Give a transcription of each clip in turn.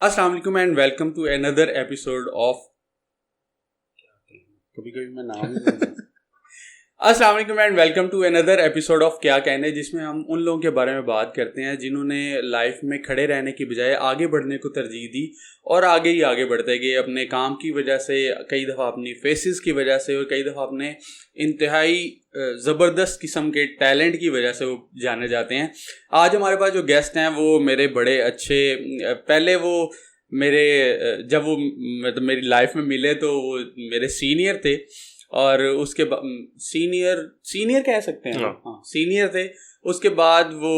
अस्सलाम वालेकुम and welcome to another episode of अस्सलाम वालेकुम and welcome to another episode of क्या कहने, जिसमें हम उन लोगों के बारे में बात करते हैं जिन्होंने लाइफ में खड़े रहने की बजाय आगे बढ़ने को तरजीह दी और आगे ही आगे बढ़ते गए अपने काम की वजह से, कई दफ़ा अपनी फेसेस की वजह से और कई दफ़ा अपने इंतहाई ज़बरदस्त किस्म के टैलेंट की वजह से वो जाने जाते हैं। आज हमारे पास जो गेस्ट हैं वो मेरे बड़े अच्छे, पहले वो मेरे जब वो मतलब मेरी लाइफ में मिले तो वो मेरे सीनियर थे और उसके बाद सीनियर कह सकते हैं, हाँ सीनियर थे। उसके बाद वो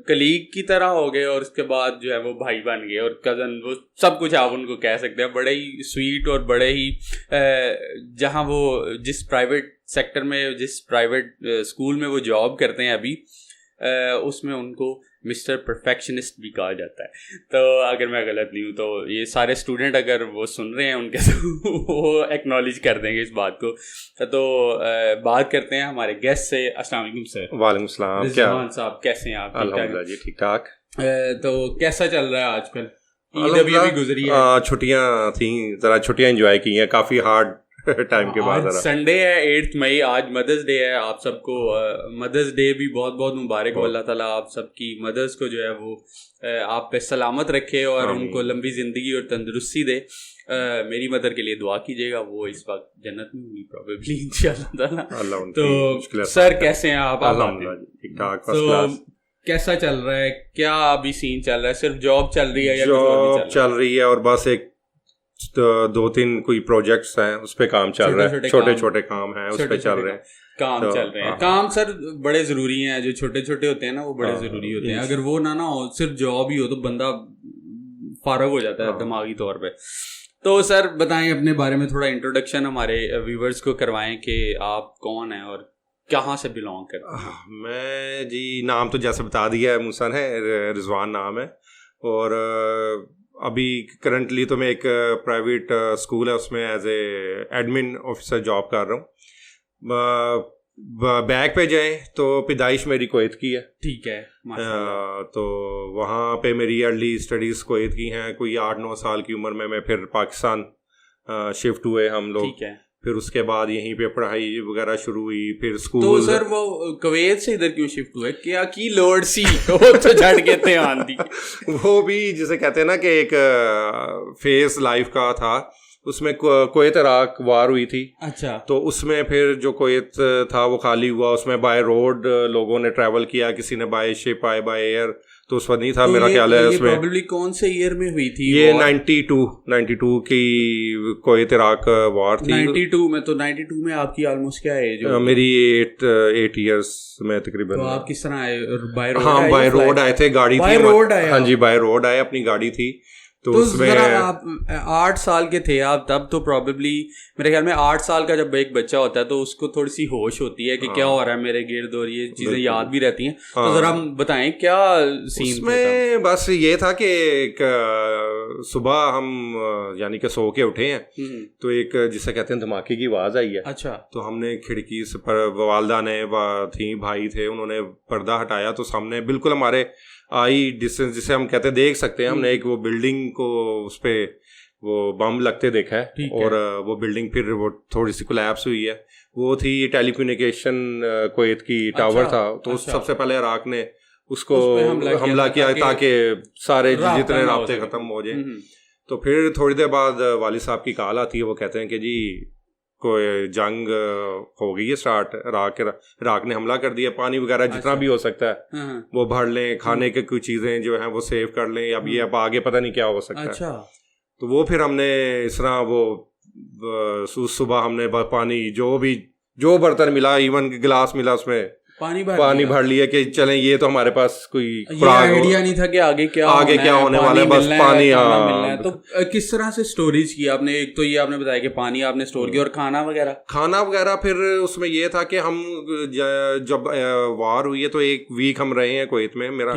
कलीग की तरह हो गए और उसके बाद जो है वो भाई बन गए और कज़न, वो सब कुछ आप उनको कह सकते हैं। बड़े ही स्वीट और बड़े ही जहाँ वो जिस प्राइवेट सेक्टर में, जिस प्राइवेट स्कूल में वो जॉब करते हैं अभी, उसमें उनको मिस्टर परफेक्शनिस्ट भी कहा जाता है। तो अगर मैं गलत नहीं हूँ तो ये सारे स्टूडेंट अगर वो सुन रहे हैं उनके तो वो एक्नॉलेज कर देंगे इस बात को। तो बात करते हैं हमारे गेस्ट से। अस्सलाम वालेकुम सर। वालेकुम सलाम। रिजवान साहब कैसे हैं आप? अल्हम्दुलिल्लाह जी ठीक ठाक। तो कैसा चल रहा है आजकल? ईद अभी गुजरी है, छुट्टियाँ थी, जरा छुट्टियाँ एंजॉय की हैं काफ़ी हार्ड टाइम के बाद। संडे है 8 मई, आज मदर्स डे है। आप सबको मदर्स डे भी बहुत बहुत मुबारक हो। अल्लाह ताला आप सबकी मदर्स को जो है वो आप पे सलामत रखे और उनको लंबी ज़िंदगी और तंदुरुस्ती दे। मेरी मदर के लिए दुआ कीजिएगा, वो इस वक्त जन्नत में होंगी प्रोबेबली इंशाअल्लाह ताला। तो सर कैसे हैं आप? ठीक ठाक। तो कैसा चल रहा है? क्या अभी सीन चल रहा है? सिर्फ जॉब चल रही है या जॉब चल रही है और बस एक दो तीन कोई प्रोजेक्ट्स हैं उस पे काम चल रहा है, छोटे छोटे काम हैं उस पे चल रहे हैं, काम चल रहे हैं। काम सर बड़े ज़रूरी हैं, जो छोटे छोटे होते हैं ना वो बड़े ज़रूरी होते हैं। अगर वो ना हो, सिर्फ जॉब ही हो तो बंदा फारग हो जाता है दिमागी तौर पे। तो सर बताएं अपने बारे में, थोड़ा इंट्रोडक्शन हमारे व्यूवर्स को करवाएं कि आप कौन हैं और कहाँ से बिलोंग करते हैं। मैं जी नाम तो जैसे बता दिया है, मुसन है, रिजवान नाम है और अभी करंटली तो मैं एक प्राइवेट स्कूल है उसमें as a admin officer job कर रहा हूँ। बैक पे जाएं तो पैदाइश मेरी कुवैत की है। ठीक है। तो वहाँ पे मेरी अर्ली स्टडीज़ कुवैत की हैं। कोई 8-9 साल की उम्र में मैं फिर पाकिस्तान शिफ्ट हुए हम लोग। ठीक है। फिर उसके बाद यहीं पे पढ़ाई वगैरह शुरू हुई, फिर स्कूल। तो सर वो कुवैत से इधर क्यों शिफ्ट हुए? क्या की लोड सी वो तो झट के थे आंधी वो भी जिसे कहते हैं ना कि एक फेस लाइफ का था। उसमें कुवैत इराक वार हुई थी। अच्छा। तो उसमें फिर जो कुवैत था वो खाली हुआ, उसमें बाय रोड लोगों ने ट्रैवल किया, किसी ने बाय शिप आए, बाय एयर। तो उस वक्त नहीं था, तो मेरा ख्याल है उसमें प्रोबेबली कौन से ईयर में हुई थी ये? 92 की कुवैत इराक वॉर थी। 92 में? तो 92 में आपकी ऑलमोस्ट क्या एज? मेरी 8 इयर्स में तकरीबन। तो आप किस तरह आए? By road? हाँ बाय रोड आए थे, गाड़ी थी। बाय रोड आए? हाँ जी बाय रोड आए, अपनी गाड़ी थी। तो उसमें आप 8 साल के थे आप तब, तो प्रॉबेबली मेरे ख्याल में 8 साल का जब एक बच्चा होता है तो उसको थोड़ी सी होश होती है कि क्या हो रहा है मेरे गिर्द और ये चीजें याद भी रहती हैं। तो जरा हम बताएं क्या सीन उसमें? बस ये था कि सुबह हम यानी कि सो के उठे हैं तो एक जिसे कहते हैं धमाके की आवाज आई है। अच्छा। तो हमने खिड़की से पर वालदा ने थी, भाई थे, उन्होंने पर्दा हटाया तो सामने बिल्कुल हमारे आई डिस्टेंस जिसे हम कहते हैं देख सकते हैं, हमने एक वो बिल्डिंग को उस पे वो बम लगते देखा है और वो बिल्डिंग फिर वो थोड़ी सी कोलैप्स हुई है। वो थी टेलीकम्युनिकेशन कुवैत की टावर था। तो सबसे पहले इराक ने उसको हमला किया ताकि सारे जितने राब्ते खत्म हो जाए। तो फिर थोड़ी देर बाद वालिद साहब की कॉल आती है, वो कहते हैं कि जी कोई जंग हो गई है स्टार्ट, इराक ने हमला कर दिया, पानी वगैरह जितना भी हो सकता है वो भर लें, खाने के कुछ चीज़ें जो हैं वो सेव कर लें, अब ये अब आगे पता नहीं क्या हो सकता है। तो वो फिर हमने इस तरह वो सुबह हमने पानी जो बर्तन मिला, इवन गिलास मिला, उसमें पानी भर लिया कि चलें, ये तो हमारे पास कोई आइडिया नहीं था कि आगे क्या होने वाला है, बस पानी मिलना है। तो किस तरह से स्टोरेज किया आपने? एक तो ये आपने बताया कि पानी आपने स्टोर किया, और खाना वगैरह फिर उसमें ये था कि हम जब वार हुई है तो 1 वीक हम रहे हैं कुवैत में। मेरा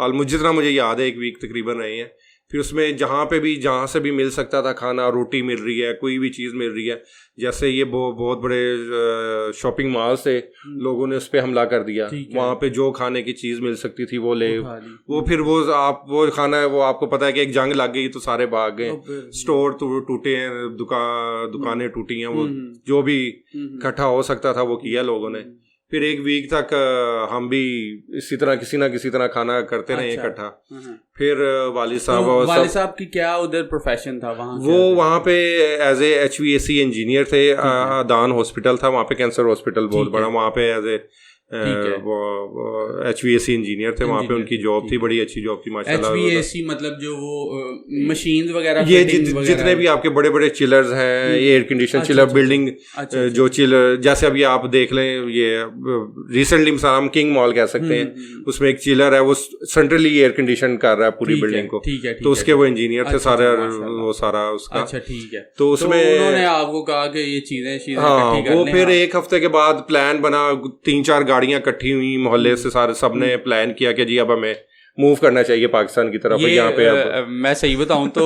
मुझे जितना मुझे याद है 1 वीक तकरीबन रहे हैं। फिर उसमें जहाँ से भी मिल सकता था खाना, रोटी मिल रही है, कोई भी चीज़ मिल रही है। जैसे ये बहुत बड़े शॉपिंग मॉल से लोगों ने उस पर हमला कर दिया, वहाँ पे जो खाने की चीज़ मिल सकती थी वो ले, वो फिर वो खाना है, वो आपको पता है कि एक जंग लग गई तो सारे भाग गए, स्टोर टूटे हैं, दुकानें टूटी हैं, वो जो भी इकट्ठा हो सकता था वो किया लोगों ने। फिर एक वीक तक हम भी इसी तरह किसी ना किसी तरह खाना करते रहे इकट्ठा। फिर वालिद साहब की क्या उधर प्रोफेशन था वहाँ? वो वहाँ पे एज ए HVAC इंजीनियर थे। दान हॉस्पिटल था वहाँ पे, कैंसर हॉस्पिटल बहुत बड़ा, वहाँ पे एज ए वो HVAC इंजीनियर थे वहाँ पे, उनकी जॉब थी, बड़ी अच्छी जॉब थी माशाल्लाह। HVAC मतलब जो वो मशीन्स वगैरह, ये जितने भी आपके बड़े बड़े चिलर्स हैं, एयर कंडीशन चिलर, बिल्डिंग जो चिलर, जैसे अभी आप देख लें, ये रिसेंटली मिसाल हम किंग मॉल कह सकते हैं, उसमें एक चिलर है वो सेंट्रली एयर कंडीशन कर रहा है पूरी बिल्डिंग को, तो उसके वो इंजीनियर थे सारे, वो सारा उसका। अच्छा ठीक है। तो उसमें उन्होंने आपको कहा कि ये चीजें हाँ, वो फिर एक हफ्ते के बाद प्लान बना, 3-4 गाड़ियां इकट्ठी हुई मोहल्ले से, सारे सबने प्लान किया कि जी अब हमें मूव करना चाहिए पाकिस्तान की तरफ। यहाँ पे अब मैं सही बताऊं तो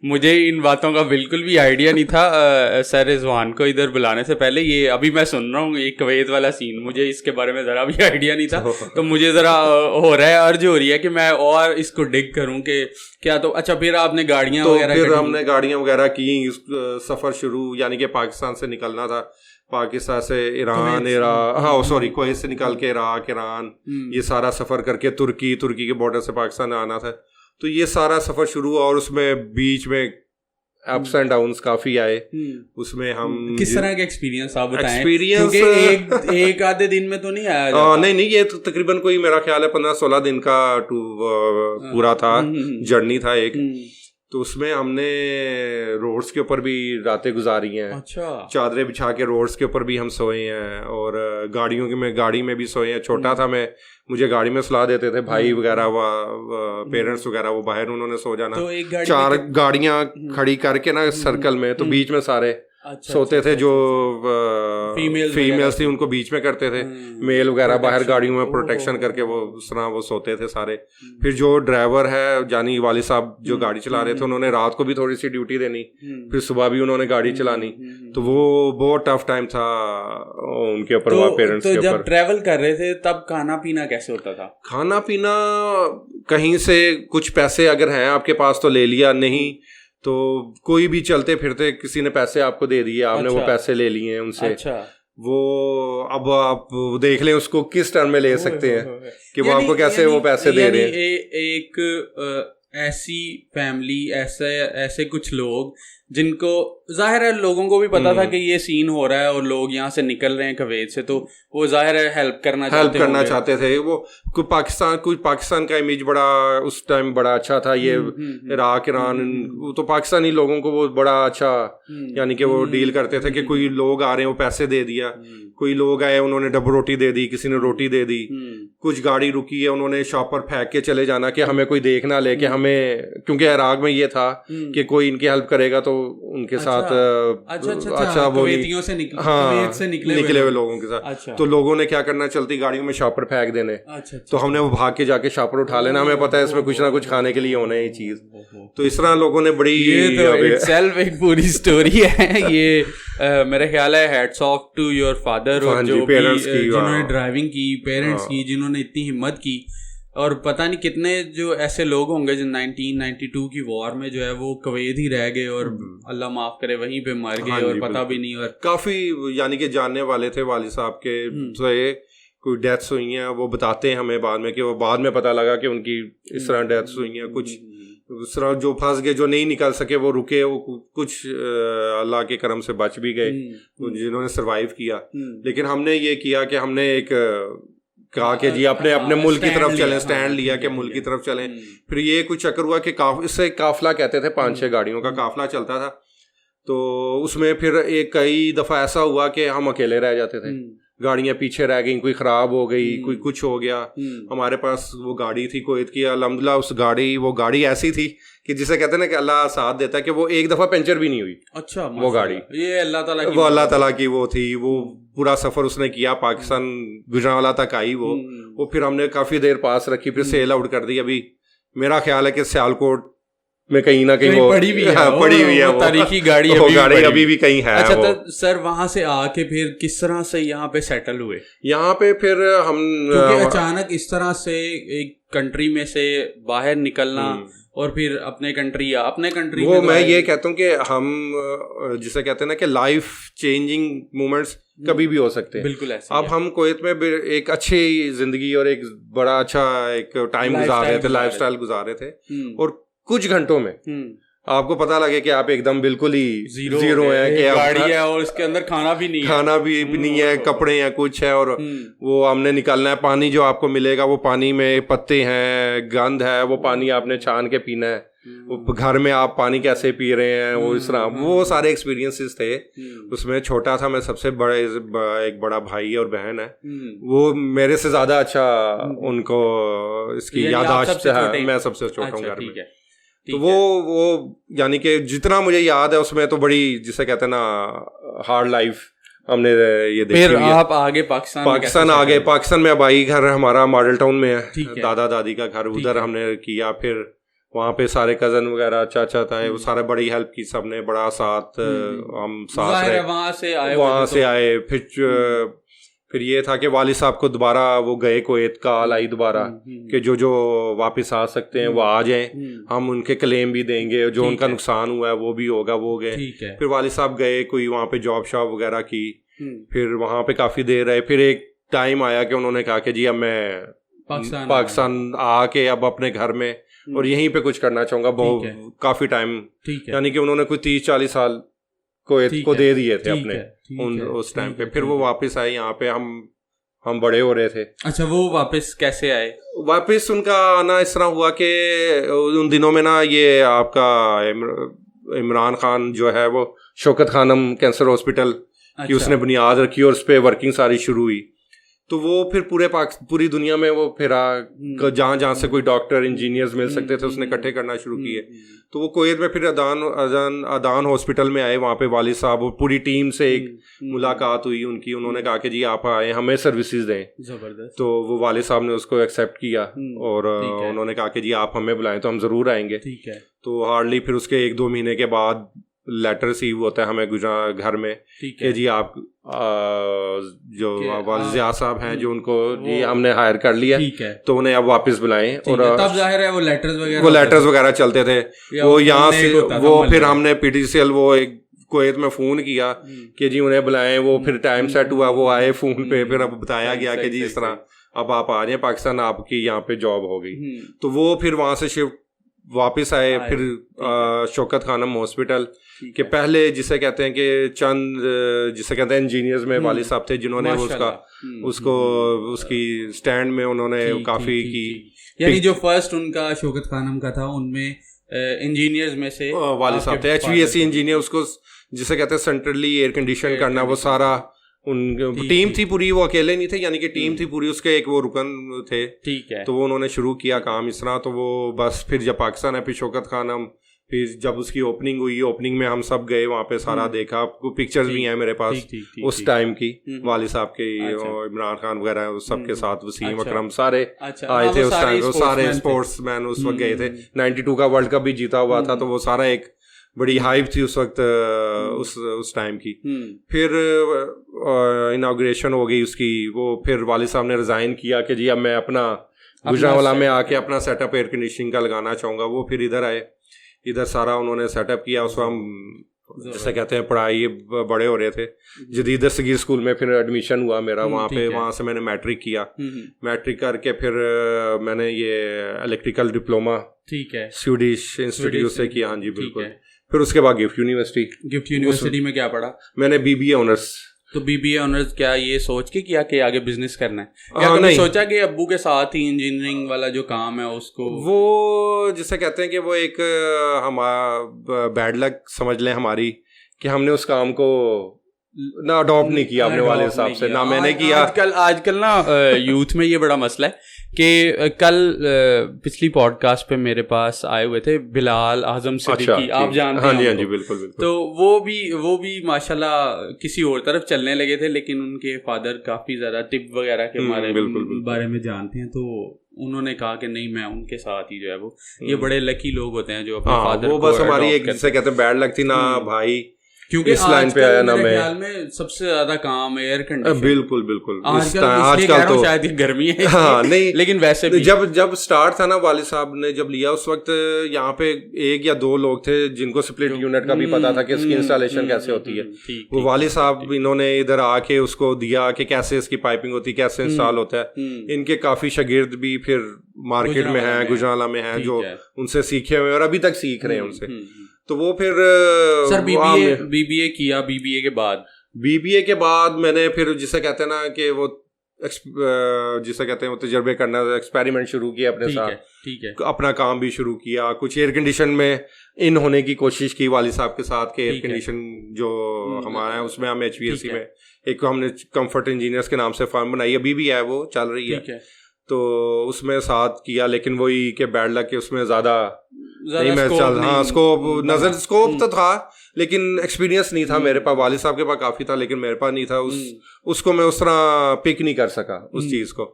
मुझे इन बातों का बिल्कुल भी आइडिया नहीं था सर रिजवान को इधर बुलाने से पहले। ये अभी मैं सुन रहा हूँ ये कुवैत वाला सीन, मुझे इसके बारे में ज़रा भी आइडिया नहीं था, तो मुझे ज़रा हो रहा है, अर्ज हो रही है कि मैं और इसको डिग करूँ कि क्या। तो अच्छा, फिर आपने गाड़ियाँ वगैरह, फिर हमने गाड़ियाँ वगैरह की, सफ़र शुरू, यानी कि पाकिस्तान से निकलना था, पाकिस्तान से ईरान, कुवैत से निकल के इराक, ईरान, ये सारा सफ़र करके तुर्की के बॉर्डर से पाकिस्तान आना था। तो ये सारा सफ़र शुरू हुआ और उसमें बीच में अप्स एंड डाउन्स काफ़ी आए। उसमें हम किस तरह के एक्सपीरियंस आप बताएं? एक्सपीरियंस एक आधे दिन में तो नहीं आया? नहीं, ये तो तकरीबन कोई मेरा ख्याल है 15-16 दिन का पूरा था, जर्नी था एक। तो उसमें हमने रोड्स के ऊपर भी रातें गुजारी हैं। अच्छा। चादरें बिछा के रोड्स के ऊपर भी हम सोए हैं, और गाड़ी में भी सोए हैं। छोटा था मैं, मुझे गाड़ी में सुला देते थे भाई वगैरह, पेरेंट्स वगैरह, वो बाहर उन्होंने सो जाना। तो 4 गाड़ियां खड़ी करके ना सर्कल में, तो बीच में सारे सोते थे। जो फीमेल्स थी उनको बीच में करते थे, मेल वगैरह बाहर गाड़ियों में प्रोटेक्शन करके वो सोते थे सारे। फिर जो ड्राइवर है यानी वालिद साहब जो गाड़ी चला रहे थे, उन्होंने रात को भी थोड़ी सी ड्यूटी देनी, फिर सुबह भी उन्होंने गाड़ी चलानी। तो वो बहुत टफ टाइम था उनके ऊपर, पेरेंट्स के ऊपर। जब ट्रैवल कर रहे थे तब खाना पीना कैसे होता था? खाना पीना कहीं से कुछ पैसे अगर हैं आपके पास तो ले लिया, नहीं तो कोई भी चलते फिरते किसी ने पैसे आपको दे दिए, आपने वो पैसे ले लिए हैं उनसे। अच्छा। वो अब आप देख लें उसको किस टर्म में ले सकते हैं कि वो आपको कैसे वो पैसे दे रहे हैं। एक ऐसी फैमिली, ऐसे कुछ लोग जिनको जाहिर है लोगों को भी पता था कि ये सीन हो रहा है और लोग यहाँ से निकल रहे हैं कुवैत से, तो वो जाहिर है हेल्प करना चाहते थे। वो पाकिस्तान का इमेज बड़ा उस टाइम बड़ा अच्छा था। ये इराक, ईरान, तो पाकिस्तानी लोगों को वो बड़ा अच्छा, यानी कि वो डील करते थे कि कोई लोग आ रहे हैं वो पैसे दे दिया, कोई लोग आए उन्होंने डब रोटी दे दी, किसी ने रोटी दे दी, कुछ गाड़ी रुकी है उन्होंने शॉप पर फेंक के चले जाना कि हमें कोई देख ना ले, कि हमें, क्योंकि इराक में ये था कि कोई इनकी हेल्प करेगा तो उनके साथ अच्छा वो निकले हुए लोगों के साथ। तो लोगों ने क्या करना, चलती गाड़ियों में शॉपर फेंक देने। तो हमने वो भाग के जाके शॉपर उठा लेना, हमें पता है इसमें कुछ ना कुछ खाने के लिए होना है ये चीज। तो इस तरह लोगों ने बड़ी, इटसेल्फ एक पूरी स्टोरी है ये। मेरे ख्याल है hats off to your father, और जो जिन्होंने ड्राइविंग की, पेरेंट्स की, जिन्होंने इतनी हिम्मत की। और पता नहीं कितने जो ऐसे लोग होंगे जो 1992 की वॉर में जो है वो कुवैत ही रह गए और अल्लाह माफ करे वहीं पे मर गए, और पता भी नहीं। और काफी यानी कि जानने वाले थे वालिद साहब के, तो कोई डेथ्स हुई हैं, वो बताते हैं हमें बाद में कि वो बाद में पता लगा कि उनकी इस तरह डेथ्स हुई हैं। कुछ इस तरह जो फंस गए, जो नहीं निकल सके वो रुके, वो कुछ अल्लाह के करम से बच भी गए जिन्होंने सरवाइव किया। लेकिन हमने ये किया कि हमने एक कहा कि जी अपने मुल्क की तरफ चलें, स्टैंड लिया कि मुल्क की तरफ चलें। फिर ये कुछ चक्कर हुआ कि इससे काफिला कहते थे, 5-6 गाड़ियों का काफिला चलता था। तो उसमें फिर कई दफ़ा ऐसा हुआ कि हम अकेले रह जाते थे, गाड़ियां पीछे रह गई, कोई ख़राब हो गई, कोई कुछ हो गया। हमारे पास वो गाड़ी थी कुवैत की, अल्हम्दुलिल्लाह वो गाड़ी ऐसी थी कि जिसे कहते हैं ना कि अल्लाह साथ देता है, कि वो एक दफ़ा पंचर भी नहीं हुई। अच्छा, वो गाड़ी ये अल्लाह ताला की वो थी। वो पूरा सफ़र उसने किया, पाकिस्तान गुजरांवाला तक आई वो फिर हमने काफ़ी देर पास रखी, फिर सेल आउट कर दी। अभी मेरा ख्याल है कि सियालकोट में कहीं ना कहीं वो पड़ी हुई है, पड़ी हुई है, वो तारीखी गाड़ी अभी भी कहीं है। अच्छा, तो सर वहां से आके फिर किस तरह से यहाँ पे सेटल हुए? यहाँ पे फिर हम क्योंकि अचानक इस तरह से एक कंट्री में से बाहर निकलना और फिर अपने कंट्री वो मैं ये कहता हूँ कि हम जिसे कहते हैं ना कि लाइफ चेंजिंग मोमेंट्स कभी भी हो सकते हैं। बिल्कुल ऐसे। अब हम कुवैत में एक अच्छी जिंदगी और एक बड़ा अच्छा एक टाइम गुजार रहे थे, लाइफस्टाइल गुजार रहे थे, और कुछ घंटों में आपको पता लगे कि आप एकदम बिल्कुल ही जीरो है, कि गाड़ी है और इसके अंदर खाना भी नहीं है, कपड़े हैं, कुछ है, और वो हमने निकालना है। पानी जो आपको मिलेगा वो पानी में पत्ते हैं, गंद है, वो पानी आपने छान के पीना है। वो घर में आप पानी कैसे पी रहे हैं, वो इस तरह, वो सारे एक्सपीरियंसेस थे। उसमें छोटा था मैं, सबसे बड़े एक बड़ा भाई और बहन है, वो मेरे से ज्यादा अच्छा उनको इसकी याददाश्त है, मैं सबसे छोटा हूँ घर में। तो वो यानी कि जितना मुझे याद है उसमें तो बड़ी, जिसे कहते हैं ना, हार्ड लाइफ हमने ये देखी। फिर आप आगे पाकिस्तान आगे पाकिस्तान में अब आई, घर हमारा मॉडल टाउन में है, दादा दादी का घर, उधर हमने किया। फिर वहाँ पे सारे कजन वगैरह, चाचा था, वो सारे बड़ी हेल्प की, सबने बड़ा साथ, हम साथ रहे, वहाँ से आए। फिर ये था कि वालिद साहब को दोबारा वो गए कुवैत, कॉल आई दोबारा कि जो वापस आ सकते हैं वो आ जाएं, हम उनके क्लेम भी देंगे, जो उनका नुकसान हुआ है वो भी होगा, वो गए। फिर वालिद साहब गए, कोई वहाँ पे जॉब शॉप वगैरह की, फिर वहाँ पे काफ़ी देर रहे। फिर एक टाइम आया कि उन्होंने कहा कि जी अब मैं पाकिस्तान आके अब अपने घर में और यहीं पे कुछ करना चाहूँगा, बहुत काफ़ी टाइम, यानी कि उन्होंने कोई 30-40 साल कुवैत को दे दिए थे अपने उस टाइम पे। फिर वो वापस आए यहाँ पे, हम बड़े हो रहे थे। अच्छा, वो वापस कैसे आए? वापस उनका आना इस तरह हुआ कि उन दिनों में ना, ये आपका इमरान खान जो है, वो शौकत खानम कैंसर हॉस्पिटल की उसने बुनियाद रखी और उस पर वर्किंग सारी शुरू हुई। तो वो फिर पूरी दुनिया में वो फिरा, जहाँ से कोई डॉक्टर इंजीनियर्स मिल सकते थे उसने इकट्ठे करना शुरू किए। तो वो कुवैत में फिर अदान हॉस्पिटल में आए, वहाँ पे वालिद साहब और पूरी टीम से एक मुलाकात हुई उनकी। उन्होंने कहा कि जी आप आए, हमें सर्विसेज दें। जबरदस्त। तो वो वालिद साहब ने उसको एक्सेप्ट किया और उन्होंने कहा कि जी आप हमें बुलाएं तो हम ज़रूर आएंगे। ठीक है। तो हार्डली फिर उसके 1-2 महीने के बाद लेटर रिसीव होता है हमें घर में कि जी आप जो जियाद साहब हैं, जो उनको जी हमने हायर कर लिया, तो उन्हें अब वापस बुलाएं। और तब जाहिर है वो लेटर्स वगैरह चलते थे, वो यहाँ से वो फिर हमने PTCL वो एक कुवैत में फ़ोन किया कि जी उन्हें बुलाएं। वो फिर टाइम सेट हुआ, वो आए फ़ोन पे, फिर अब बताया गया कि जी इस तरह अब आप आ जाएं पाकिस्तान, आपकी यहाँ पे जॉब हो गई। तो वो फिर वहाँ से शिफ्ट वापस आए। फिर शौकत खानम हॉस्पिटल के पहले, जिसे कहते हैं कि जिसे कहते हैं इंजीनियर्स में वालिद साहब थे, जिन्होंने उसकी स्टैंड में उन्होंने काफ़ी की। यानी जो फर्स्ट उनका शौकत खानम का था, उनमें इंजीनियर्स में से वालिद साहब थे, HVAC इंजीनियर, उसको जिसे कहते हैं सेंट्रली एयर कंडीशन करना, वो सारा टीम थी पूरी, वो अकेले नहीं थे, यानी कि टीम थी पूरी, उसके एक वो रुकन थे। ठीक है। तो वो उन्होंने शुरू किया काम इस तरह। तो वो बस फिर जब पाकिस्तान है, फिर शौकत खानम, फिर जब उसकी ओपनिंग हुई, ओपनिंग में हम सब गए, वहाँ पे सारा देखा, पिक्चर्स भी हैं मेरे पास उस टाइम की, वालिद साहब के, इमरान खान वगैरह सबके साथ, वसीम अकरम सारे आए थे उस टाइम। वो सारे स्पोर्ट्समैन उस वक्त गए थे। 92 का वर्ल्ड कप भी जीता हुआ था, तो वो सारा एक बड़ी हाइप थी उस वक्त उस टाइम की। फिर इनॉग्रेशन हो गई उसकी, वो फिर वालिद साहब ने रिजाइन किया कि जी अब मैं अपना गुजरांवाला में आके अपना सेटअप एयर कंडीशनिंग का लगाना चाहूँगा। वो फिर इधर आए, इधर सारा उन्होंने सेटअप किया। उसको हम जैसे कहते हैं पढ़ाई बड़े हो रहे थे, जदीद सगीर स्कूल में फिर एडमिशन हुआ मेरा वहाँ पे। वहाँ से मैंने मैट्रिक किया, मैट्रिक करके फिर मैंने ये इलेक्ट्रिकल डिप्लोमा स्वीडिश इंस्टीट्यूट से किया। हाँ जी बिल्कुल। फिर उसके बाद गिफ्ट यूनिवर्सिटी में क्या पढ़ा? मैंने BBA ऑनर्स। तो BBA ऑनर्स क्या ये सोच के किया कि आगे बिजनेस करना है, या कभी सोचा कि अब्बू के साथ ही इंजीनियरिंग वाला जो काम है उसको? वो जिसे कहते हैं कि वो एक हमारा बैड लक समझ लें हमारी, कि हमने उस काम को ना अडॉप्ट नहीं किया अपने वाले हिसाब से, ना मैंने किया। आजकल ना यूथ में ये बड़ा मसला है कि कल पिछली पॉडकास्ट पे मेरे पास आए हुए थे बिलाल आजम सिद्दीकी, आप जानते हैं? हाँ जी बिल्कुल। तो वो भी माशाल्लाह किसी और तरफ चलने लगे थे, लेकिन उनके फादर काफी ज्यादा टिप वगैरह के बारे में जानते हैं, तो उन्होंने कहा कि नहीं मैं उनके साथ ही जो है वो, ये बड़े लकी लोग होते हैं जो अपने हाँ, फादर वो बस हमारी एक जिसे कहते हैं बैड लक थी ना भाई, क्योंकि इस लाइन पे आया ना मेरे मैं। ख्याल में सबसे ज्यादा काम एयर कंडीशन। बिल्कुल बिल्कुल आजकल तो शायद ये गर्मी है हाँ नहीं, लेकिन वैसे भी जब स्टार्ट था ना वालिद साहब ने जब लिया उस वक्त यहाँ पे 1 या 2 लोग थे जिनको स्प्लिट यूनिट का भी पता था कि इसकी इंस्टॉलेशन कैसे होती है। वो वालिद साहब इन्होंने इधर आके उसको दिया कि कैसे इसकी पाइपिंग होती है, कैसे इंस्टॉल होता है। इनके काफी शागिर्द भी फिर मार्केट में हैं, गुजरांवाला में हैं, जो उनसे सीखे हुए और अभी तक सीख रहे हैं उनसे। तो वो फिर सर बीबीए किया, बीबीए के बाद मैंने फिर जिसे कहते हैं ना कि वो जिसे कहते हैं वो तजर्बे करना, एक्सपेरिमेंट शुरू किया अपने साथ। ठीक है, अपना काम भी शुरू किया, कुछ एयर कंडीशन में इन होने की कोशिश की वाली साहब के साथ के एयर कंडीशन जो हमारा है उसमें हम HVAC में एक हमने कंफर्ट इंजीनियर्स के नाम से फर्म बनाई, अभी भी है वो चल रही है। तो उसमें साथ किया, लेकिन वही के बैड लक के उसमें ज्यादा नहीं मैं चल, हाँ स्कोप तो था लेकिन एक्सपीरियंस नहीं था मेरे पास। वालिद साहब के पास काफी था लेकिन मेरे पास नहीं था, उसको मैं उस तरह पिक नहीं कर सका उस चीज को।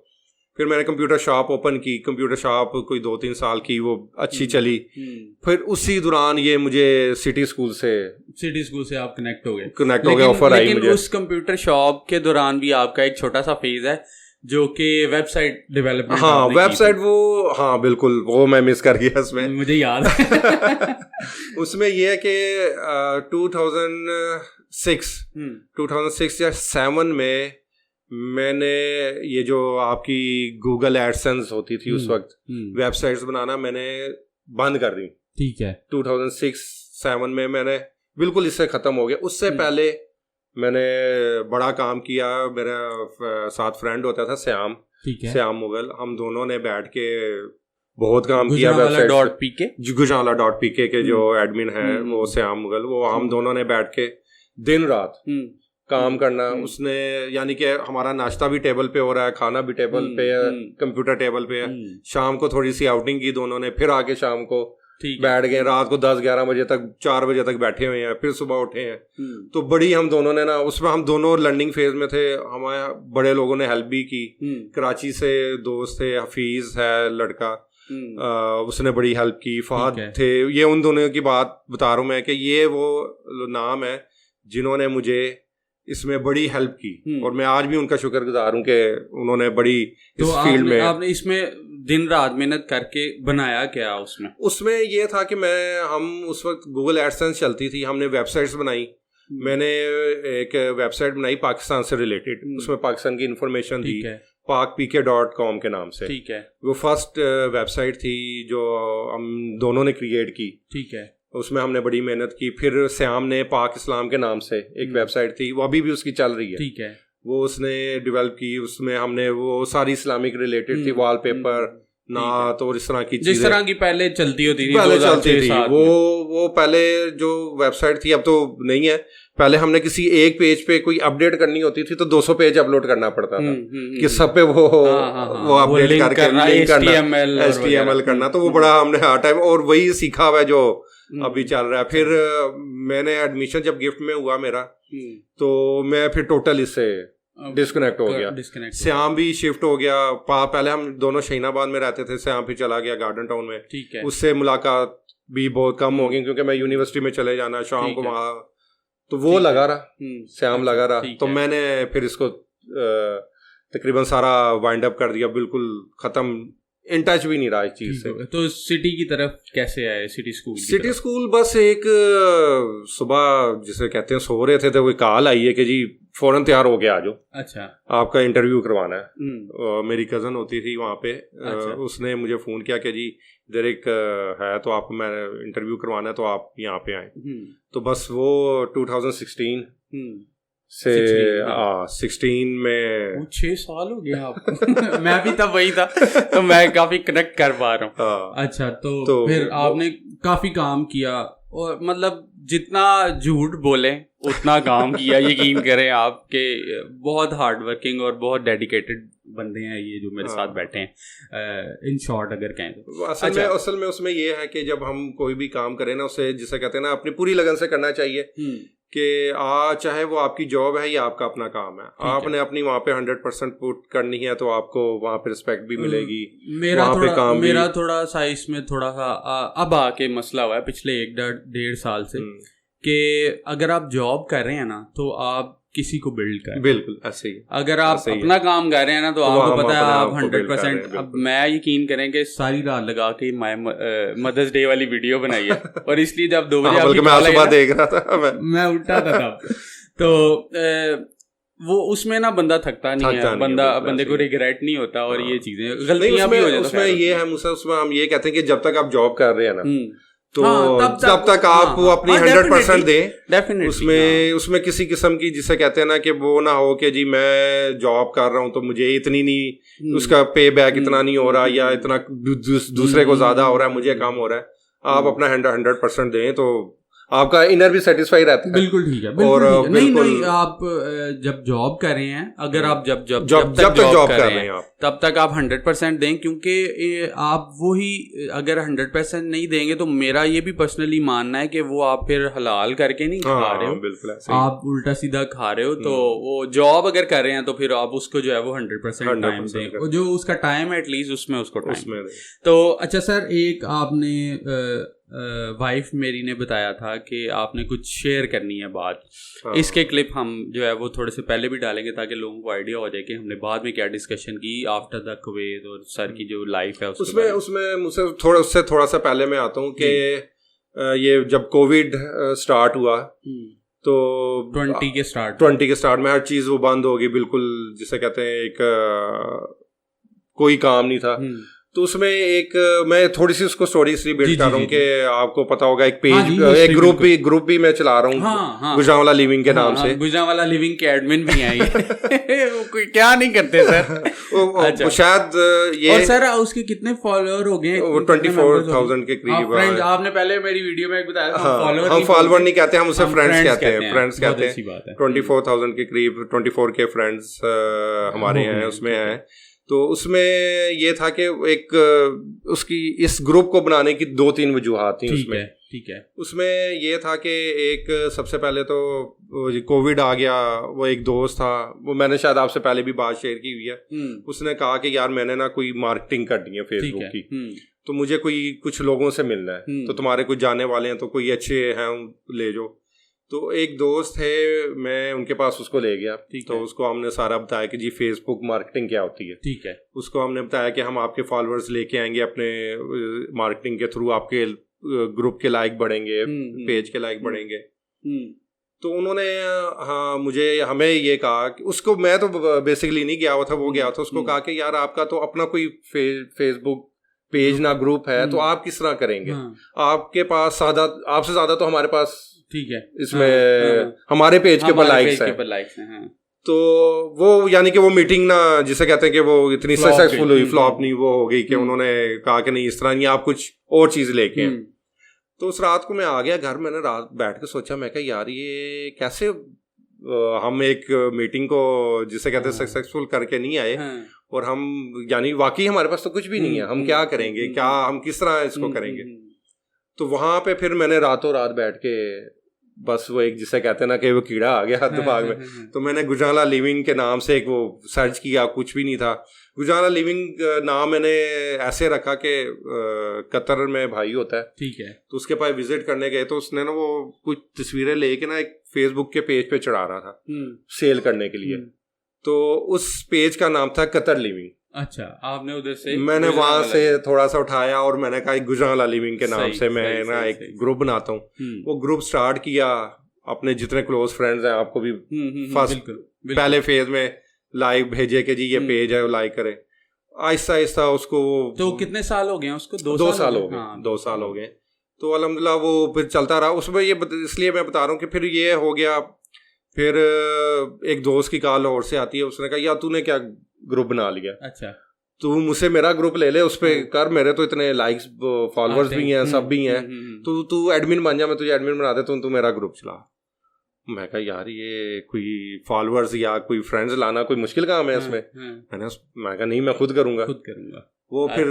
फिर मैंने कंप्यूटर शॉप ओपन की, कंप्यूटर शॉप कोई 2-3 साल की, वो अच्छी चली। फिर उसी दौरान ये मुझे सिटी स्कूल से आप कनेक्ट हो गए, ऑफर आई मुझे। उस कंप्यूटर शॉप के दौरान भी आपका एक छोटा सा फेज है जो कि वेबसाइट डेवलपमेंट। हाँ वेबसाइट वो, हाँ बिल्कुल वो मैं मिस कर गया उसमें, मुझे याद है। उसमें ये है कि 2006 या 7 में मैंने ये जो आपकी गूगल एडसेंस होती थी उस वक्त, वेबसाइट्स बनाना मैंने बंद कर दी। ठीक है, 2006-7 में मैंने बिल्कुल इससे खत्म हो गया। उससे पहले मैंने बड़ा काम किया, मेरा साथ फ्रेंड होता था श्याम मुगल, हम दोनों ने बैठ के बहुत काम किया। गुजरांवाला.pk के जो एडमिन है वो श्याम मुगल, वो हम दोनों ने बैठ के दिन रात काम करना। उसने यानी कि हमारा नाश्ता भी टेबल पे हो रहा है, खाना भी टेबल पे है, कंप्यूटर टेबल पे है। शाम को थोड़ी सी आउटिंग की दोनों ने, फिर आके शाम को बैठ गए, रात को 10-11 बजे तक 4 बजे तक बैठे हुए हैं, फिर सुबह उठे हैं। तो बड़ी हम दोनों ने ना, उसमें हम दोनों लर्निंग फेज में थे, हमारे बड़े लोगों ने हेल्प भी की। कराची से दोस्त थे, हफीज है लड़का, उसने बड़ी हेल्प की। फहद थे, ये उन दोनों की बात बता रहा हूँ मैं कि ये वो नाम है जिन्होंने मुझे इसमें बड़ी हेल्प की और मैं आज भी उनका शुक्रगुजार हूँ कि उन्होंने बड़ी इस फील्ड में। आपने इसमें दिन रात मेहनत करके बनाया क्या? उसमें ये था कि हम उस वक्त गूगल एडसेंस चलती थी, हमने वेबसाइट्स बनाई। मैंने एक वेबसाइट बनाई पाकिस्तान से रिलेटेड, उसमें पाकिस्तान की इंफॉर्मेशन थी, pakpk.com के नाम से। ठीक है, वो फर्स्ट वेबसाइट थी जो हम दोनों ने क्रिएट की। ठीक है, उसमें हमने बड़ी मेहनत की। फिर श्याम ने पाक इस्लाम के नाम से एक वेबसाइट थी, वो अभी भी उसकी चल रही है। ठीक है, वो उसने डेवलप की। उसमें हमने वो सारी इस्लामिक रिलेटेड थी, वॉलपेपर, नात और इस तरह की चीजें, जिस तरह की पहले चलती होती थी, पहले चलती थी। वो पहले जो वेबसाइट थी, अब तो नहीं है। पहले हमने किसी एक पेज पे कोई अपडेट करनी होती थी तो 200 पेज अपलोड करना पड़ता था कि सब पे वो अपडेट करके लिंक करना, HTML करना। तो वो बड़ा हमने हार्ड टाइम, और वही सीखा हुआ जो अभी चल रहा है। फिर मैंने एडमिशन जब गिफ्ट में हुआ मेरा, तो मैं फिर टोटल इससे डिस्कनेक्ट हो गया। श्याम भी शिफ्ट हो गया। पहले हम दोनों शहीनाबाद में रहते थे, श्याम फिर चला गया गार्डन टाउन में। ठीक है, उससे मुलाकात भी बहुत कम हो गई क्योंकि मैं यूनिवर्सिटी में चले जाना शाम को वहाँ, तो वो लगा रहा, श्याम लगा रहा। तो मैंने फिर इसको तकरीबन सारा वाइंड अप कर दिया, बिल्कुल खत्म, इन टच भी नहीं रहा इस चीज से। तो सिटी की तरफ कैसे आए? सिटी स्कूल बस एक सुबह जिसे कहते हैं सो रहे थे तो कोई कॉल आई है कि जी फौरन तैयार हो गया आ जाओ, अच्छा आपका इंटरव्यू करवाना है। मेरी कजन होती थी वहाँ पे, उसने मुझे फोन किया कि जी इधर एक है तो आपको मैं इंटरव्यू करवाना है तो आप यहाँ पे आए। तो बस वो 2016 से 16 में 6 साल हो गया आपको। मैं भी तब वही था, तो मैं काफी कनेक्ट कर पा रहा हूँ। अच्छा, तो फिर आपने काफी काम किया, और मतलब जितना झूठ बोले उतना काम किया। यकीन करें आपके बहुत हार्ड वर्किंग और बहुत डेडिकेटेड बंदे हैं ये जो मेरे साथ बैठे हैं, इन शॉर्ट अगर कहें तो। असल में उसमें ये है कि जब हम कोई भी काम करें ना, उसे जिसे कहते हैं ना अपनी पूरी लगन से करना चाहिए कि चाहे वो आपकी जॉब है या आपका अपना काम है, आपने अपनी वहाँ पे 100% पुट करनी है तो आपको वहाँ पे रिस्पेक्ट भी मिलेगी। मेरा थोड़ा सा इसमें थोड़ा सा अब आके मसला हुआ है पिछले 1-1.5 साल से कि अगर आप जॉब कर रहे हैं ना तो आप किसी को बिल्ड करें। बिल्कुल ऐसे ही। अगर आप अपना काम कर रहे हैं ना तो आपको पता है आप 100%। अब मैं यकीन करें कि सारी रात लगा के मदर्स डे वाली वीडियो बनाई है और इसलिए जब 2 बजे मैं सुबह देख रहा था, मैं उठा था तब तो वो उसमें ना बंदा थकता नहीं है, बंदे को रिग्रेट नहीं होता और ये चीजें गलतियां भी हो जाती हैं। उसमें ये है मूसा, उसमें हम ये कहते हैं कि जब तक आप जॉब कर रहे हैं ना तो तब तक आप वो अपनी 100% दें। उसमें किसी किस्म की जिसे कहते हैं ना कि वो ना हो कि जी मैं जॉब कर रहा हूँ तो मुझे इतनी नहीं, उसका पे बैक इतना नहीं हो रहा या इतना दूसरे को ज्यादा हो रहा है, मुझे कम हो रहा है। आप अपना 100% दें तो आपका इनर भी सेटिस्फाई रहता है। बिल्कुल ठीक है, बिल्कुल ठीक है। नहीं आप जब जॉब कर रहे हैं, अगर आप जब तक जॉब कर रहे हैं तब तक आप 100% दें, क्योंकि आप वो ही अगर 100% नहीं देंगे तो मेरा ये भी पर्सनली मानना है कि वो आप फिर हलाल करके नहीं खा रहे हो, बिल्कुल आप उल्टा सीधा खा रहे हो। तो वो जॉब अगर कर रहे हैं तो फिर आप उसको जो है वो 100% टाइम दें, जो उसका टाइम है एटलीस्ट उसमें उसको टाइम। तो अच्छा सर, एक आपने वाइफ मेरी ने बताया था कि आपने कुछ शेयर करनी है बात। इसके क्लिप हम जो है वो थोड़े से पहले भी डालेंगे ताकि लोगों को आइडिया हो जाए कि हमने बाद में क्या डिस्कशन की आफ्टर द कुवैत और सर की जो लाइफ है उसमें मुझसे थोड़ा सा पहले मैं आता हूँ कि ये जब कोविड स्टार्ट हुआ तो 20 के स्टार्ट में हर चीज़ वो बंद हो गई बिल्कुल, जिसे कहते हैं एक कोई काम नहीं था। तो उसमें एक मैं थोड़ी सी उसको स्टोरी इसलिए बिल्ड कर रहा हूँ कि आपको पता होगा एक पेज एक ग्रुप भी मैं चला रहा हूँ गुजरांवाला लिविंग के नाम से। गुजरांवाला लिविंग के एडमिन भी हैं वो कोई क्या नहीं करते सर। शायद ये और सर उसके कितने फॉलोअर हो गए? 24,000 के करीब। आपने पहले मेरी वीडियो में बताया हम फॉलोअर नहीं कहते, हम उसे फ्रेंड्स कहते हैं। 24,000 के करीब 24 के फ्रेंड्स हमारे हैं, उसमें हैं। तो उसमें ये था कि एक उसकी इस ग्रुप को बनाने की 2-3 वजूहात थी उसमें। ठीक है। उसमें ये था कि एक सबसे पहले तो कोविड आ गया, वो एक दोस्त था, वो मैंने शायद आपसे पहले भी बात शेयर की हुई है। उसने कहा कि यार मैंने ना कोई मार्केटिंग करनी है फेसबुक की, तो मुझे कुछ लोगों से मिलना है, तो तुम्हारे कुछ जाने वाले हैं तो कोई अच्छे हैं ले जाओ। तो एक दोस्त है, मैं उनके पास उसको ले गया, तो उसको हमने सारा बताया कि जी फेसबुक मार्केटिंग क्या होती है। ठीक है। उसको हमने बताया कि हम आपके फॉलोअर्स लेके आएंगे, अपने मार्केटिंग के थ्रू आपके ग्रुप के लाइक बढ़ेंगे, पेज के लाइक बढ़ेंगे। तो उन्होंने हमें ये कहा कि उसको, मैं तो बेसिकली नहीं गया हुआ था, वो गया था, उसको कहा कि यार आपका तो अपना कोई फेसबुक पेज ना ग्रुप है, तो आप किस तरह करेंगे? आपके पास आपसे ज्यादा तो हमारे पास, ठीक है, इसमें हमारे पेज के ऊपर लाइक्स हैं। तो वो यानी कि वो मीटिंग ना, जिसे कहते हैं कि वो इतनी सक्सेसफुल हुई, फ्लॉप नहीं वो हो गई कि उन्होंने कहा कि नहीं इस तरह नहीं, आप कुछ और चीज लेके हैं। तो उस रात को मैं आ गया घर, मैंने रात बैठ के सोचा, मैं कहा यार ये कैसे हम एक मीटिंग को जिसे कहते हैं सक्सेसफुल करके नहीं आए, और हम यानी वाकई हमारे पास तो कुछ भी नहीं है, हम क्या करेंगे, क्या हम किस तरह इसको करेंगे? तो वहां पे फिर मैंने रातों रात बैठ के बस वो एक जिसे कहते हैं ना कि वो कीड़ा आ गया दिमाग में, तो मैंने गुजरांवाला लिविंग के नाम से एक वो सर्च किया, कुछ भी नहीं था। गुजरांवाला लिविंग नाम मैंने ऐसे रखा कि कतर में भाई होता है, ठीक है, तो उसके पास विजिट करने गए, तो उसने ना वो कुछ तस्वीरें लेके ना एक फेसबुक के पेज पे चढ़ा रहा था सेल करने के लिए। तो उस पेज का नाम था कतर लिविंग। अच्छा, आपने उधर से, मैंने वहां से थोड़ा सा उठाया और मैंने कहा गुजरांवाला लिविंग के नाम से मैं ना एक ग्रुप बनाता हूँ। वो ग्रुप स्टार्ट किया, अपने जितने क्लोज फ्रेंड्स हैं, आपको भी फर्स्ट पहले फेज में लाइक भेजे कि जी ये पेज है, लाइक करें। आहिस्ता आहिस्ता उसको, तो कितने साल हो गए उसको? 2 साल हो गए। 2 साल हो गए। तो अल्हम्दुलिल्लाह वो फिर चलता रहा। उसमें ये इसलिए मैं बता रहा हूँ कि फिर ये हो गया, फिर एक दोस्त की कॉल और से आती है, उसने कहा यार तूने क्या ग्रुप बना लिया? अच्छा। तू मुझसे मेरा ग्रुप ले ले, उस पर कर, मेरे तो इतने लाइक्स फॉलोअर्स भी हैं, सब भी हैं, तो तू एडमिन बन जा, मैं तुझे एडमिन बना दे, तू मेरा ग्रुप चला। मैं कहा यार ये कोई फॉलोअर्स या कोई फ्रेंड्स लाना कोई मुश्किल काम है इसमें। मैं कहा नहीं, मैं खुद करूंगा। वो फिर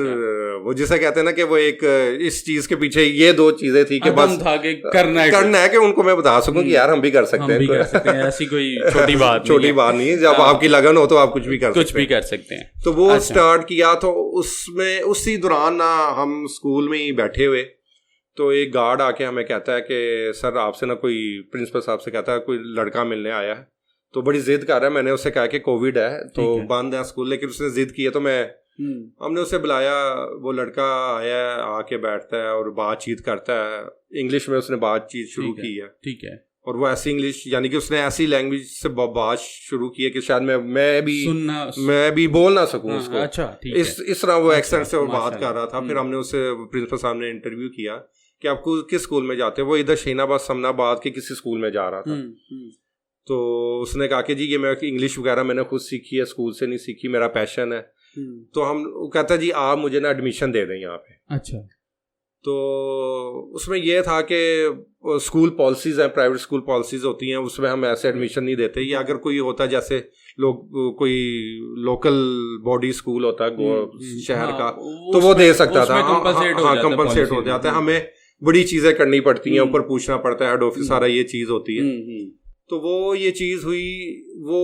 वो जिसे कहते हैं ना कि वो एक इस चीज के पीछे ये दो चीजें थी कि बस था कि करना है कि उनको मैं बता सकूं कि यार हम भी कर सकते हैं, ऐसी कोई छोटी बात नहीं, जब आपकी लगन हो तो आप कुछ भी कर सकते हैं। तो वो स्टार्ट किया, तो उसमें उसी दौरान ना हम स्कूल में ही बैठे हुए, तो एक गार्ड आके हमें कहता है कि सर आपसे ना कोई, प्रिंसिपल साहब से कहता है कोई लड़का मिलने आया है, तो बड़ी जिद कर रहा है। मैंने उससे कहा कि कोविड है तो बंद है स्कूल, लेकिन उसने जिद की है, तो हमने उसे बुलाया। वो लड़का आया, आके बैठता है और बातचीत करता है, इंग्लिश में उसने बातचीत शुरू की है। ठीक है। और वो ऐसी इंग्लिश, यानी कि उसने ऐसी लैंग्वेज से बात शुरू की है कि शायद मैं भी बोल ना सकूं उसको। अच्छा, इस तरह वो एक्सेंट से बात कर रहा था। फिर हमने उससे, प्रिंसिपल साहब ने इंटरव्यू किया कि आपको किस स्कूल में जाते हैं। वो इधर शहीनाबाद समनाबाद के किसी स्कूल में जा रहा था। तो उसने कहा कि जी ये मैं इंग्लिश वगैरह मैंने खुद सीखी है, स्कूल से नहीं सीखी, मेरा पैशन है। तो वो कहता है जी आप मुझे ना एडमिशन दे दें यहाँ पे। अच्छा। तो उसमें यह था कि स्कूल पॉलिसीज हैं, प्राइवेट स्कूल पॉलिसीज होती हैं, उसमें हम ऐसे एडमिशन नहीं देते। या अगर कोई होता है जैसे कोई लोकल बॉडी स्कूल होता है शहर का, तो वो दे सकता था। कंपनसेट हो जाता है। हमें बड़ी चीजें करनी पड़ती हैं, ऊपर पूछना पड़ता है, हेड ऑफिस सारा ये चीज होती है। तो वो ये चीज़ हुई। वो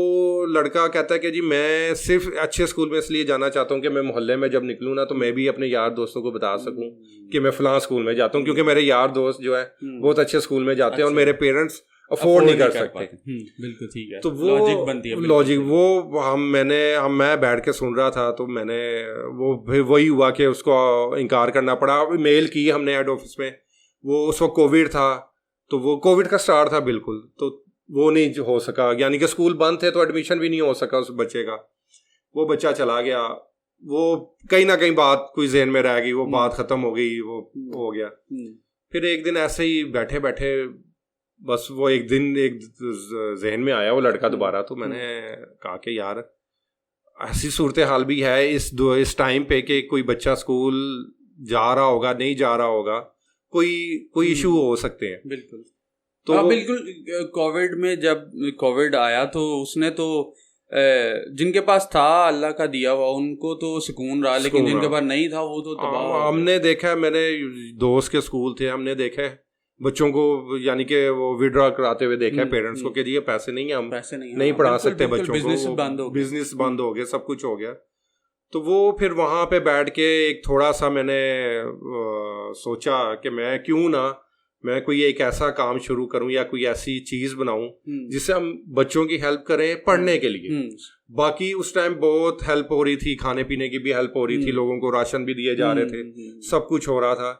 लड़का कहता है कि जी मैं सिर्फ अच्छे स्कूल में इसलिए जाना चाहता हूँ कि मैं मोहल्ले में जब निकलूँ ना तो मैं भी अपने यार दोस्तों को बता सकूँ कि मैं फलां स्कूल में जाता हूँ, क्योंकि मेरे यार दोस्त जो है बहुत अच्छे स्कूल में जाते हैं और मेरे पेरेंट्स अफोर्ड नहीं कर सकते। बिल्कुल ठीक है। तो वो लॉजिक वो मैं बैठ के सुन रहा था, तो मैंने वो फिर वही हुआ कि उसको इनकार करना पड़ा। मेल की हमने हेड ऑफिस में, वो उस वक्त कोविड था, तो वो कोविड का स्टार्ट था बिल्कुल, तो वो नहीं हो सका, यानी कि स्कूल बंद थे तो एडमिशन भी नहीं हो सका उस बच्चे का। वो बच्चा चला गया, वो कहीं ना कहीं बात कोई ज़हन में रह गई, वो बात ख़त्म हो गई, वो हो गया। फिर एक दिन ऐसे ही बैठे बैठे बस वो एक दिन एक जहन में आया वो लड़का दोबारा। तो मैंने कहा कि यार ऐसी सूरत हाल भी है इस टाइम पे कि कोई बच्चा स्कूल जा रहा होगा, नहीं जा रहा होगा, कोई इशू हो सकते हैं। बिल्कुल। तो बिल्कुल कोविड में जब कोविड आया तो उसने तो जिनके पास था अल्लाह का दिया हुआ उनको तो सुकून रहा, लेकिन जिनके पास नहीं था वो तो तबाह। हमने देखा, मेरे दोस्त के स्कूल थे, हमने देखा बच्चों को, यानी कि वो विड्रॉ कराते हुए देखा पेरेंट्स को कि जी पैसे नहीं है, हम नहीं पढ़ा सकते बच्चों को, बिजनेस बंद हो गया, सब कुछ हो गया। तो वो फिर वहाँ पे बैठ के एक थोड़ा सा मैंने सोचा कि मैं क्यों ना मैं कोई एक ऐसा काम शुरू करूं या कोई ऐसी चीज बनाऊं जिससे हम बच्चों की हेल्प करें पढ़ने के लिए। बाकी उस टाइम बहुत हेल्प हो रही थी, खाने पीने की भी हेल्प हो रही थी, लोगों को राशन भी दिए जा रहे थे, सब कुछ हो रहा था।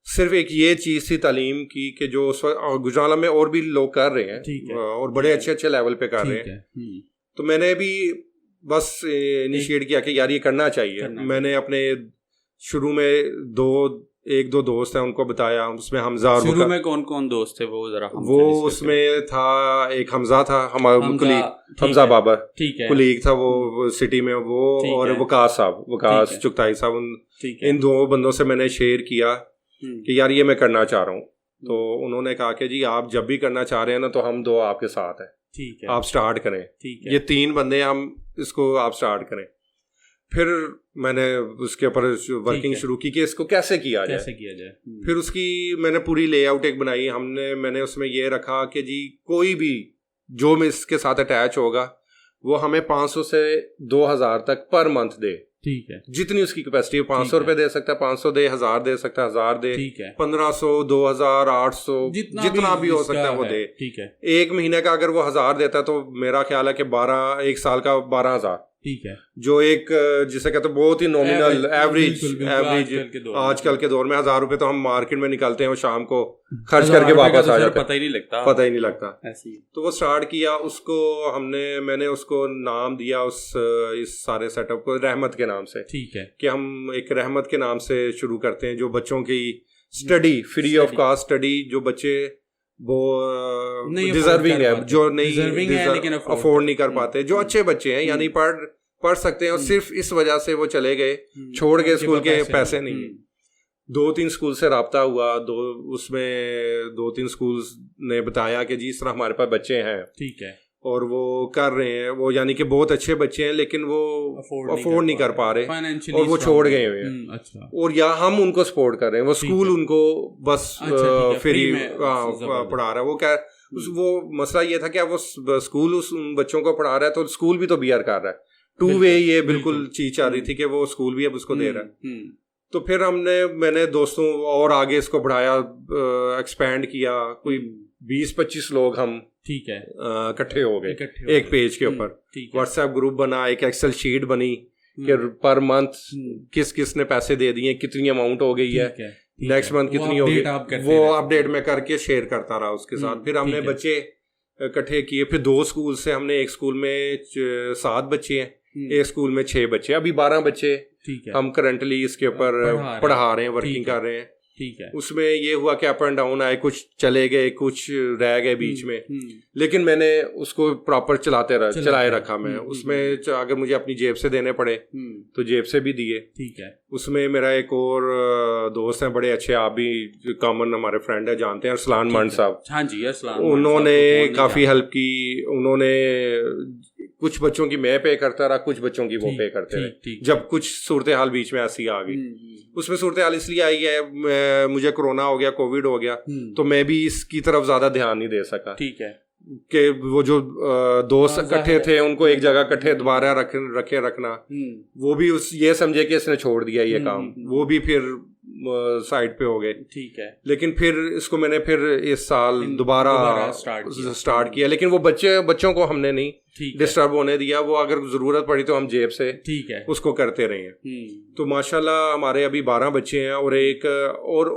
सिर्फ एक ये चीज थी तालीम की कि जो गुजराला में और भी लोग कर रहे हैं और बड़े अच्छे अच्छे लेवल पे कर रहे हैं। तो मैंने भी बस इनिशिएट किया कि यार ये करना चाहिए। मैंने अपने शुरू में एक दो दोस्त हैं उनको बताया, उसमें हमजा और शुरू में कौन कौन दोस्त थे वो जरा वो उसमें था एक हमजा था, हमारा कुलीग हमजा बाबर, कुलीग था वो सिटी में वो, और वकास चुगताई साहब, इन दो बंदों से मैंने शेयर किया कि यार ये मैं करना चाह रहा हूँ। तो उन्होंने कहा कि जी आप जब भी करना चाह रहे हैं ना तो हम दो आपके साथ हैं, ठीक है आप स्टार्ट करें, ये 3 बंदे हम इसको आप स्टार्ट करें। फिर मैंने उसके ऊपर वर्किंग शुरू की कि इसको कैसे किया जाए। फिर उसकी मैंने पूरी लेआउट एक बनाई। मैंने उसमें ये रखा कि जी कोई भी जो में इसके साथ अटैच होगा वो हमें 500 से 2000 तक पर मंथ दे, ठीक है, जितनी उसकी कैपेसिटी है। 500 रुपए दे सकता है, 500 दे, 1000 दे सकता है, 1000 दे, 1500, 2000, 800, जितना भी हो सकता है वो दे, ठीक है। एक महीने का अगर वो 1000 देता है तो मेरा ख्याल है कि 1 साल का 12000, ठीक है, जो एक जिसे कहते हैं बहुत ही नॉमिनल एवरेज आजकल के दौर में 1000 रुपए तो हम मार्केट में निकलते हैं, वो शाम को खर्च करके वापस आ जाते हैं, पता ही नहीं लगता। तो वो स्टार्ट किया उसको मैंने उसको नाम दिया इस सारे सेटअप को रहमत के नाम से, ठीक है, कि हम एक रहमत के नाम से शुरू करते हैं, जो बच्चों की study free of cost study, जो बच्चे वो डिजर्विंग है, जो नहीं अफोर्ड नहीं कर पाते, जो अच्छे बच्चे हैं यानी पढ़ सकते हैं, और सिर्फ इस वजह से वो चले गए, छोड़ गए स्कूल के पैसे नहीं। 2-3 स्कूल से रब्ता हुआ, उसमें 2-3 स्कूल ने बताया कि जी इस तरह हमारे पास बच्चे हैं, ठीक है, और वो कर रहे हैं, वो यानी कि बहुत अच्छे बच्चे हैं, लेकिन वो अफोर्ड नहीं कर पा रहे और वो छोड़ गए हुए हैं। अच्छा। और या हम उनको सपोर्ट कर रहे हैं, वो स्कूल उनको बस फ्री पढ़ा रहा है। वो क्या, वो मसला ये था कि वो स्कूल उन बच्चों को पढ़ा रहा है, तो स्कूल भी तो बियर कर रहा है। 2 वे ये बिल्कुल चीज चल रही थी कि वो स्कूल भी अब उसको दे रहा है। तो फिर मैंने दोस्तों और आगे इसको बढ़ाया, एक्सपैंड किया, कोई 20-25 लोग हम, ठीक है, इकट्ठे हो गए एक पेज के ऊपर। व्हाट्सएप ग्रुप बना, एक एक्सेल शीट बनी कि पर मंथ किस किस ने पैसे दे दिए, कितनी अमाउंट हो गई है, नेक्स्ट मंथ कितनी होगी, वो अपडेट में करके शेयर करता रहा उसके साथ। फिर हमने बच्चे इकट्ठे किए, फिर 2 स्कूल से हमने, एक स्कूल में 7 बच्चे हैं, एक स्कूल में 6 बच्चे, अभी 12 बच्चे हम करंटली इसके ऊपर पढ़ा रहे हैं, वर्किंग कर रहे हैं। ठीक है। उसमें ये हुआ कि अप एंड डाउन आए, कुछ चले गए, कुछ रह गए बीच में, लेकिन मैंने उसको प्रॉपर चलाए रखा। मैं उसमें अगर मुझे अपनी जेब से देने पड़े तो जेब से भी दिए। ठीक है। उसमें मेरा एक और दोस्त है, बड़े अच्छे, आप भी कॉमन हमारे फ्रेंड है, जानते हैं, अरसलान मंड साहब। हाँ जी, अरसलान। उन्होंने काफी हेल्प की। उन्होंने कुछ बच्चों की मैं पे करता रहा, कुछ बच्चों की वो पे करते रहे। जब कुछ सूरत हाल बीच में ऐसी आ गई, उसमें सूरत हाल इसलिए आई है, मुझे कोरोना हो गया, कोविड हो गया, तो मैं भी इसकी तरफ ज्यादा ध्यान नहीं दे सका। ठीक है। कि वो जो दोस्त इकट्ठे थे उनको एक जगह इकट्ठे दोबारा रखना, वो भी ये समझे कि इसने छोड़ दिया ये काम, वो भी फिर साइड पे हो गए। ठीक है। लेकिन फिर इसको मैंने फिर इस साल दोबारा स्टार्ट किया, लेकिन वो बच्चों को हमने नहीं डिस्टर्ब होने दिया। वो अगर जरूरत पड़ी तो हम जेब से ठीक है उसको करते रहे हैं। तो माशाल्लाह हमारे अभी 12 बच्चे हैं, और एक और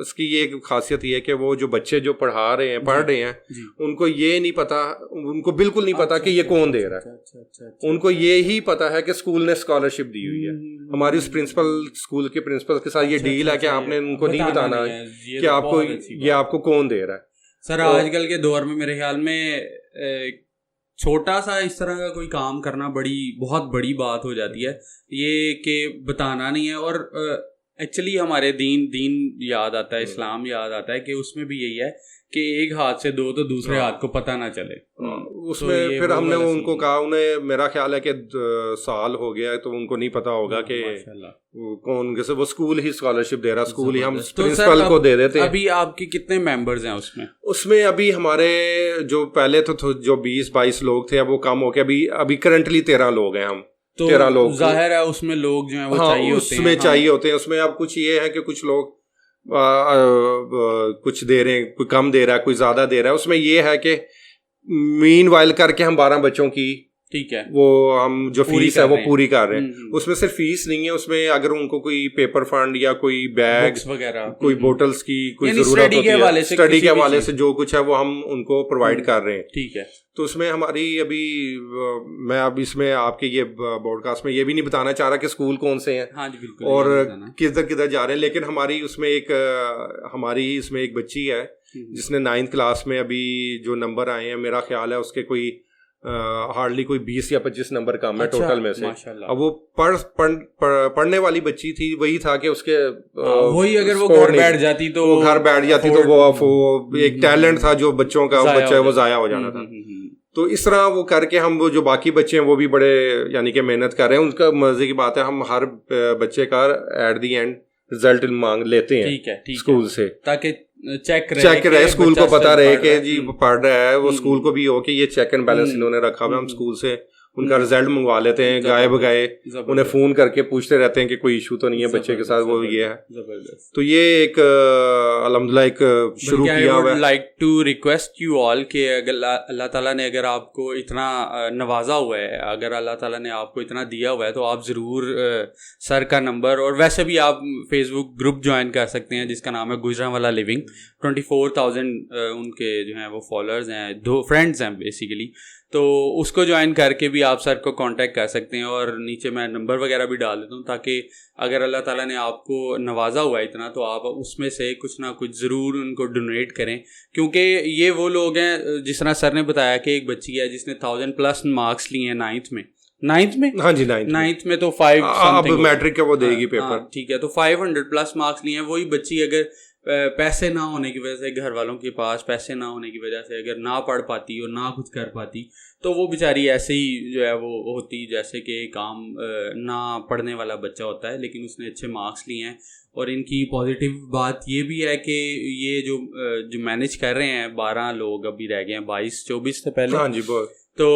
इसकी ये एक खासियत ये है कि वो जो बच्चे जो पढ़ रहे हैं उनको ये नहीं पता, उनको बिल्कुल नहीं पता कि ये कौन दे रहा है। उनको ये ही पता है कि स्कूल ने स्कॉलरशिप दी हुई है। हमारी उस स्कूल के प्रिंसिपल के साथ ये डील है कि आपने उनको नहीं बताना कि आपको ये आपको कौन दे रहा है। सर आजकल के दौर में मेरे ख्याल में छोटा सा इस तरह का कोई काम करना बहुत बड़ी बात हो जाती है, ये कि बताना नहीं है। और एक्चुअली हमारे दीन याद आता है, इस्लाम याद आता है कि उसमें भी यही है कि एक हाथ से दो तो दूसरे हाथ को पता ना चले। उसमें तो फिर हमने उनको कहा, उन्हें मेरा ख्याल है कि साल हो गया है, तो उनको नहीं पता होगा कि कौन, जैसे वो स्कूल ही स्कॉलरशिप दे रहा, स्कूल ही हम प्रिंसिपल को दे देते हैं। अभी आपके कितने मेंबर्स हैं उसमें अभी हमारे जो पहले तो जो 20-22 लोग थे, अब वो कम हो के अभी करंटली 13 लोग हैं हम। तो 13 लोग जाहिर है उसमें लोग जो है वो चाहिए होते हैं। उसमें चाहिए होते हैं। उसमें अब कुछ ये है कि कुछ लोग कुछ दे रहे हैं, कोई कम दे रहा है, कोई ज्यादा दे रहा है। उसमें ये है कि मीनवाइल करके हम 12 बच्चों की, ठीक है, वो हम जो फीस है वो पूरी कर रहे हैं। उसमें सिर्फ फीस नहीं है, उसमें अगर उनको कोई पेपर फंड या कोई बैग वगैरह, कोई बोटल्स की कोई जरूरत होती है, स्टडी के हवाले से जो कुछ है वो हम उनको प्रोवाइड कर रहे हैं। ठीक है। तो उसमें हमारी मैं अब इसमें आपके ये पॉडकास्ट में ये भी नहीं बताना चाह रहा कि स्कूल कौन से हैं। हाँ जी, बिल्कुल। और किधर जा रहे हैं, लेकिन हमारी उसमें इसमें एक बच्ची है जिसने 9th क्लास में अभी जो नंबर आए हैं, मेरा ख्याल है उसके कोई हार्डली कोई 20 या 25 नंबर कम है टोटल में से। अब वो पढ़ने वाली बच्ची थी, वही था कि उसके वही अगर वो घर बैठ जाती तो वो एक टैलेंट था जो बच्चों का बच्चा वो जाया हो जाना था। तो इस तरह वो करके हम वो जो बाकी बच्चे हैं वो भी बड़े यानी कि मेहनत कर रहे हैं। उनका मजे की बात है, हम हर बच्चे का एट द एंड रिजल्ट मांग लेते हैं स्कूल से, ताकि चेक रहे, स्कूल को पता रहे कि जी पढ़ रहा है। वो स्कूल को भी हो कि ये चेक एंड बैलेंस इन्होंने रखा हुआ। हम स्कूल से उनका रिजल्ट मंगवा लेते हैं, गाए बगाए उन्हें फोन करके पूछते रहते हैं कि कोई इशू तो नहीं है बच्चे के साथ। वो ये है, तो ये एक अल्हम्दुलिल्लाह एक शुरू किया हुआ है। Like to request you all कि अगर अल्लाह ताला ने अगर आपको इतना नवाजा हुआ है, अगर अल्लाह ताला ने आपको इतना दिया हुआ है, तो आप ज़रूर सर का नंबर, और वैसे भी आप फेसबुक ग्रुप ज्वाइन कर सकते हैं जिसका नाम है गुजरांवाला लिविंग। 24,000 उनके जो हैं वो फॉलोअर्स हैं, 2 फ्रेंड्स हैं बेसिकली। तो उसको ज्वाइन करके भी आप सर को कांटेक्ट कर सकते हैं, और नीचे मैं नंबर वगैरह भी डाल देता हूँ, ताकि अगर अल्लाह ताला ने आपको नवाजा हुआ है इतना, तो आप उसमें से कुछ ना कुछ ज़रूर उनको डोनेट करें। क्योंकि ये वो लोग हैं, जिस तरह सर ने बताया कि एक बच्ची है जिसने 1000+ मार्क्स लिए हैं 9th में, 9th में? हाँ जी 9th में तो 5 अब मैट्रिक का वो देगी पेपर। ठीक है, तो 500+ मार्क्स लिए हैं। वही बच्ची अगर पैसे ना होने की वजह से, घर वालों के पास पैसे ना होने की वजह से अगर ना पढ़ पाती और ना कुछ कर पाती, तो वो बेचारी ऐसे ही जो है वो होती जैसे कि काम ना पढ़ने वाला बच्चा होता है, लेकिन उसने अच्छे मार्क्स लिए हैं। और इनकी पॉजिटिव बात ये भी है कि ये जो मैनेज कर रहे हैं, 12 लोग अभी रह गए हैं, 22-24 से पहले। हाँ जी बहुत। तो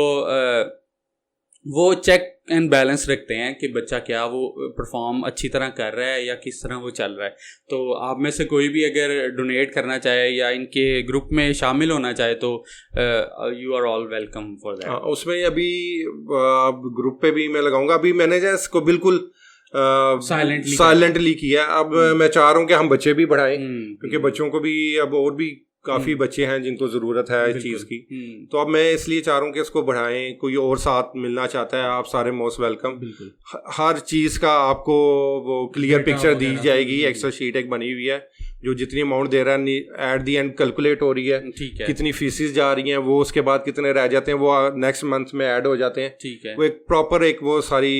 वो चेक एंड बैलेंस रखते हैं कि बच्चा क्या वो परफॉर्म अच्छी तरह कर रहा है या किस तरह वो चल रहा है। तो आप में से कोई भी अगर डोनेट करना चाहे या इनके ग्रुप में शामिल होना चाहे तो you are all welcome for that. उसमें अभी ग्रुप पे भी मैं लगाऊंगा। अभी मैंने जो इसको बिल्कुल साइलेंटली किया। अब मैं चाह रहा हूँ कि हम बच्चे भी बढ़ाएं, क्योंकि बच्चों को भी अब और भी काफ़ी बच्चे हैं जिनको ज़रूरत है इस चीज़ की। तो अब मैं इसलिए चाह रहा हूँ कि इसको बढ़ाएं। कोई और साथ मिलना चाहता है, आप सारे मोस्ट वेलकम। हर चीज़ का आपको वो क्लियर पिक्चर दी जाएगी। एक्सेल शीट एक बनी हुई है जो जितनी अमाउंट दे रहा है एट दी एंड कैलकुलेट हो रही है। ठीक है, कितनी फीसिस जा रही हैं, वो उसके बाद कितने रह जाते हैं, वो नेक्स्ट मंथ में ऐड हो जाते हैं। ठीक है, वो एक प्रॉपर एक वो सारी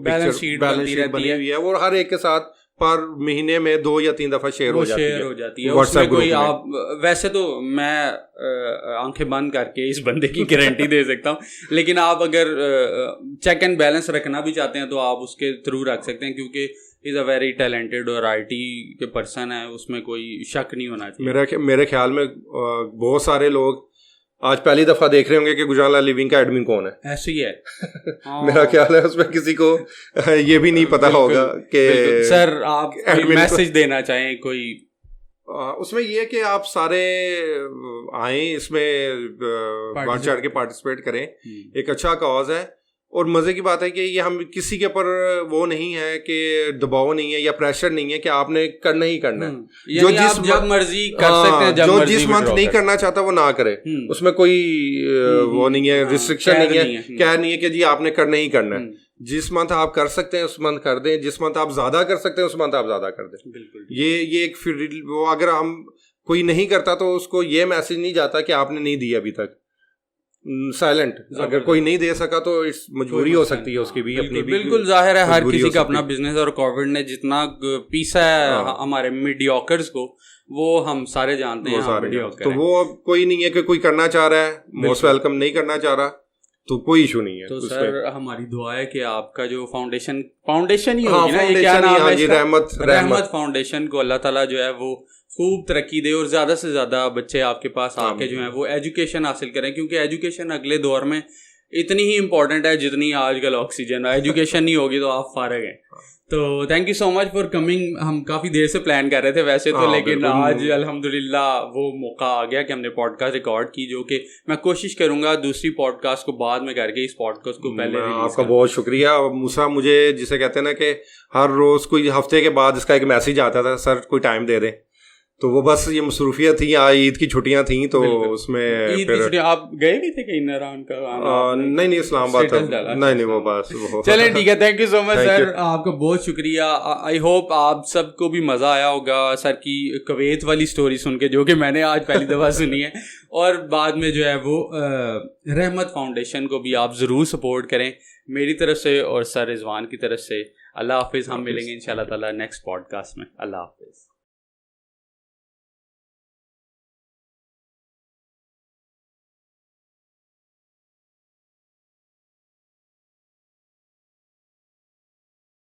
बैलेंस शीट बनी हुई है। वो हर एक के साथ पर महीने में 2 या 3 दफा शेयर हो जाती है। उसमें कोई आप वैसे तो मैं आंखें बंद करके इस बंदे की गारंटी दे सकता हूँ, लेकिन आप अगर चेक एंड बैलेंस रखना भी चाहते हैं तो आप उसके थ्रू रख सकते हैं, क्योंकि इज़ अ वेरी टैलेंटेड और IT के पर्सन है, उसमें कोई शक नहीं होना चाहिए। मेरे ख्याल में बहुत सारे लोग आज पहली दफा देख रहे होंगे कि गुजरानलाल लिविंग का एडमिन कौन है। ऐसे ही है मेरा ख्याल है उसमें किसी को ये भी नहीं पता होगा कि सर आप मैसेज देना चाहें कोई। उसमें ये कि आप सारे आए, इसमें बढ़ चढ़ के पार्टिसिपेट करें। एक अच्छा कॉज है और मजे की बात है कि ये हम किसी के ऊपर वो नहीं है कि दबाव नहीं है या प्रेशर नहीं है कि आपने करना ही करना है। जो जिस जब मर्जी कर सकते हैं, जो जिस मंथ नहीं करना चाहता वो ना करे। उसमें कोई वो नहीं है, रिस्ट्रिक्शन नहीं है, क्या नहीं है कि जी आपने करना ही करना है। जिस मंथ आप कर सकते हैं उस मंथ कर दें, जिस मंथ आप ज्यादा कर सकते हैं उस मंथ आप ज्यादा कर दें। बिल्कुल, ये एक फिर वो अगर हम कोई नहीं करता तो उसको ये मैसेज नहीं जाता कि आपने नहीं दिया अभी तक। साइलेंट, अगर कोई नहीं दे सका तो इस मजबूरी हो सकती है उसकी भी, अपनी भी। बिल्कुल जाहिर है, हर किसी का अपना बिजनेस, और कोविड ने जितना पीसा है हमारे मीडियोकर्स को वो हम सारे जानते हैं। तो वो कोई नहीं है कि कोई करना चाह रहा है मोस्ट वेलकम, नहीं करना चाह रहा तो कोई इशू नहीं है। तो सर हमारी दुआ है कि आपका जो फाउंडेशन ही होगी ना, ये क्या नाम है, रहमत फाउंडेशन को अल्लाह ताला जो है वो खूब तरक्की दे और ज़्यादा से ज़्यादा बच्चे आपके पास आके जो है वो एजुकेशन हासिल करें, क्योंकि एजुकेशन अगले दौर में इतनी ही इम्पोर्टेंट है जितनी आजकल ऑक्सीजन। एजुकेशन नहीं होगी तो आप फारग हैं। तो thank you so much for coming. हम काफ़ी देर से प्लान कर रहे थे वैसे तो, लेकिन आज अल्हम्दुलिल्लाह वो मौका आ गया कि हमने पॉडकास्ट रिकॉर्ड की, जो कि मैं कोशिश करूंगा दूसरी पॉडकास्ट को बाद में करके इस पॉडकास्ट को पहले। आपका बहुत शुक्रिया मूसा। मुझे जिसे कहते हैं ना कि हर रोज़ कोई हफ्ते के बाद इसका एक मैसेज आता था, सर कोई टाइम दे दें, तो वो बस ये मसरूफियत थी, ईद की छुट्टियां थी तो उसमें फिर आप गए भी थे कहीं नारायण का? नहीं इस्लामाबाद नहीं वो बस चलें ठीक है। Thank you so much sir, आपका बहुत शुक्रिया। आई होप आप सबको भी मज़ा आया होगा सर की कुवैत वाली स्टोरी सुन के, जो कि मैंने आज पहली दफ़ा सुनी है। और बाद में जो है वो रहमत फाउंडेशन को भी आप ज़रूर सपोर्ट करें मेरी तरफ से और सर रिजवान की तरफ से। अल्लाह हाफिज़। हम मिलेंगे इंशाल्लाह ताला नेक्स्ट पॉडकास्ट में। अल्लाह हाफिज़।